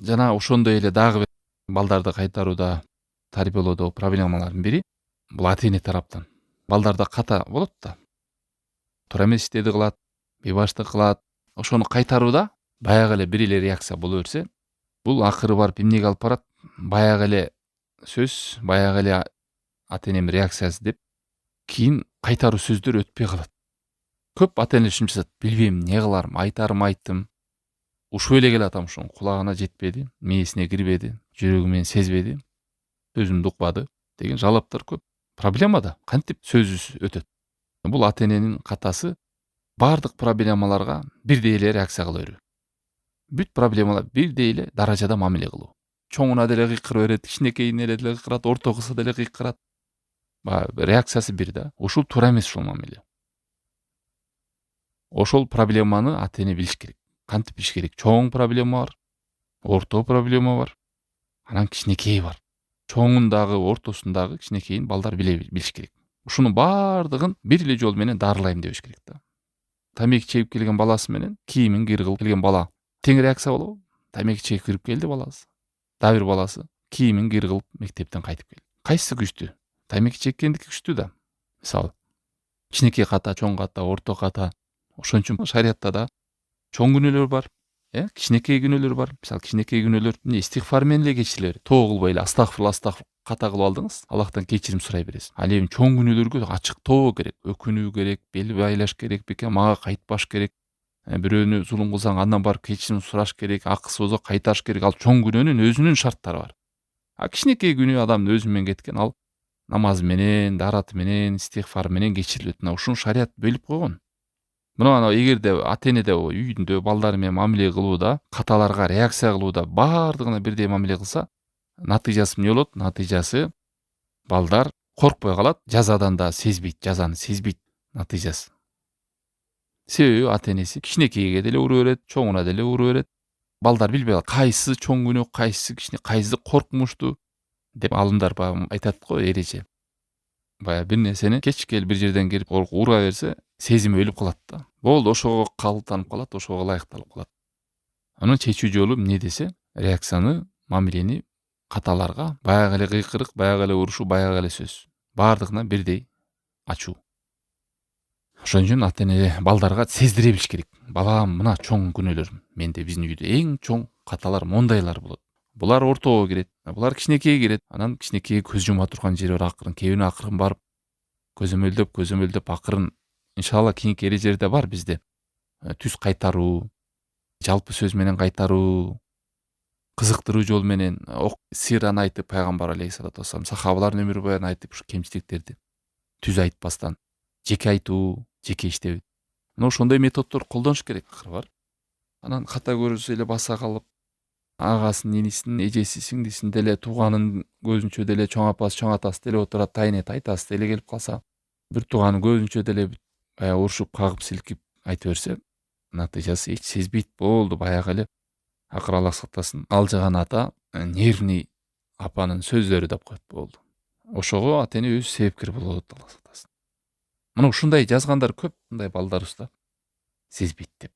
Жана ошондой эле дагы бир балдарды кайтарууда, тарбиялоодо проблемалардын бири бул ата эне тараптан. Балдарда ката болот да. Туура эмес иштерди кылат, бейбаштык кылат. Ошону кайтарууда баягы эле бир эле реакция боло берсе, бул акыры барып эмнеге алып барат? Баягы эле сөз, баягы эле ата энемдин реакциясы деп кийин кайтаруу сөздөр өтпөй калат. Көп ата энелер ушинтип жасашат. Билбейм, эмне кыларым, айтарым айттым. Ушуп эле келатам, ошонун кулагына жетпеди, мээсине кирбеди, жүрөгү менен сезбеди, сөзүмдү укпады деген жалаптар көп. Проблема да кантип сөзүбүз өтөт. Бул ата эненин катасы бардык проблемаларга бирдей эле реакция кыла берүү. Бүт проблемалар бирдей эле даражада мамиле кылуу. Чоңуна деле кыйкыра берет, кичинекейине деле кыйкырат, ортогусу деле кыйкырат. Реакциясы бир да. Ушул туура эмес ушул мамиле. Ошол проблеманы ата эне билиш керек. Кантип билиш керек? Чоң проблема бар, орто проблема бар, анан кичинекейи бар. Чоңун дагы, ортосун дагы, кичинекейин балдар билиш керек. Ушунун бардыгын бир эле жол менен дарылайм дебеш керек да. Тамеки чегип келген баласы менен кийимин кир кылып келген бала тең реакция болобу? Тамеки чегип кирип келди баласы. Дагы бир баласы кийимин кир кылып мектептен кайтып келди. Кайсысы күчтүү? Тамеки чеккендики күчтүү да. Мисалы, кичинекей ката, чоң ката, орто ката. Ошон үчүн шариятта да чоң күнөөлөр бар, кичинекей күнөөлөр бар. Мисалы, кичинекей күнөөлөр истигфар менен эле кечирилет. Тоо кылбай эле астагфирулла ката кылып алдыңыз, Аллахтан кечирим сурай бересиз. Ал эми чоң күнөөлөргө ачык тоо керек, өкүнүү керек, бел байлаш керек, беке мага кайтпаш керек. Бирөөнү зулум кылсаң андан барып кечирим сураш керек, акысы болсо кайтарыш керек. Ал чоң күнөөнүн өзүнүн шарттары бар. Кичинекей күнөө адамдын өзү менен кеткен, ал намазы менен, даараты менен, истигфар менен кечирилет. Ушуну шарият бөлүп койгон. Мына эгерде ата энеде үйдүндө балдары менен мамиле кылууда, каталарга реакция кылууда бардыгына бирдей мамиле кылса, натыйжасы эмне болот? Натыйжасы балдар коркпой калат, жазадан да сезбейт, жазаны сезбейт натыйжасы. Себеби ата энеси кичинекейге деле ура берет, чоңуна деле ура берет. Балдар билбей калат, кайсы чоң күнөө, кайсы кичине, кайсы коркмуштуу деп алымдар баягы айтат го, эреже. Баягы бир нерсени кечке бир жерден кирип ура берсе, сезими өлүп калат да. Болду, ошого калыптанып калат, ошого ылайыкталып калат. Анын чечүү жолу эмне десе, реакцияны, мамилени каталарга баягы эле кыйкырык, баягы эле урушуу, баягы эле сөз. Бардыгына бирдей ачуу. Ошон үчүн ата эне балдарга сездире билиш керек. Балам, мына чоң күнөөлөр. Менде биздин үйдө эң чоң каталар мондайлар болот. Булар ортого кирет, булар кичинекейге кирет. Анан кичинекей көз жума турган жери бар, акырын кийин акырын барып көзөмөлдөп акырын иншалла кийинки эрежелерде бар бизде. Түз кайтаруу, жалпы сөз менен кайтаруу, кызыктыруу жол менен сыран айтып пайгамбар алейхиссалату вассалам сахабалардын өмүр баянын айтып ушу кемчиликтерди түз айтпастан жеке айтуу, жеке иштебейт. Мына ошондой методдор колдонуш керек акыры бар. Анан ката көрүнсө эле баса калып, агасын, инисин, эжеси, сиңдисин деле, тууганын көзүнчө деле, чоң апасы, чоң атасы деле отурат, тайне тайтасы деле келип калса, бир тууганын көзүнчө деле баягы урушуп, кагып, силкип айта берсе, натыйжасы эч сезбейт. Болду, баягы эле акыры Аллах сактасын, алжыган ата нервный апанын сөздөрү деп коет, болду. Ошого ата эне өзү себепкер болот, Аллах сактасын. Мына ушундай жазгандар көп, мындай балдарыбызда сезбейт деп.